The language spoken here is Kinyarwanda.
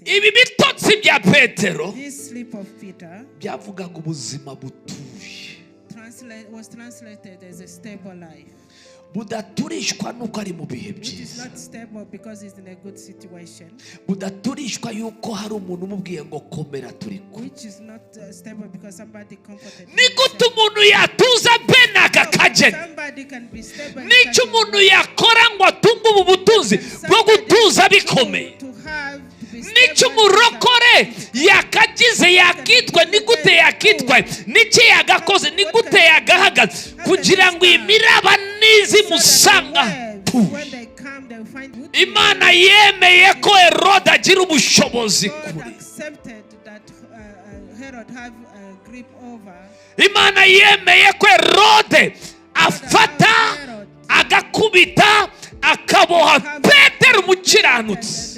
ibi bitotsi bya Petero This sleep of Peter byavugaga ubuzima butuje was translated as a stable life. budaturishwa nuko ari mu bihe It is byiza, not stable because he's in a good situation. budaturishwa yuko hari umuntu umubwiye ngo komera turi kumwe. Which is not stable because somebody comforted him. Ni gute umuntu yatuza benaga kageni? Somebody can be stable. Nicyo umuntu yakora ngo atunge ubu butunzi bwo gutuza bikomeye? Nicyo umurokore yakagize yakitwa? Ni gute yakitwa? Niki yagakoze? Ni gute yagahagaze kugira ngo imiraba nizimusanga? Imana yemeye ko Herode agira ubushobozi kuri. Imana yemeye ko Herode afata agakubita akaboha Petero umukiranutsi.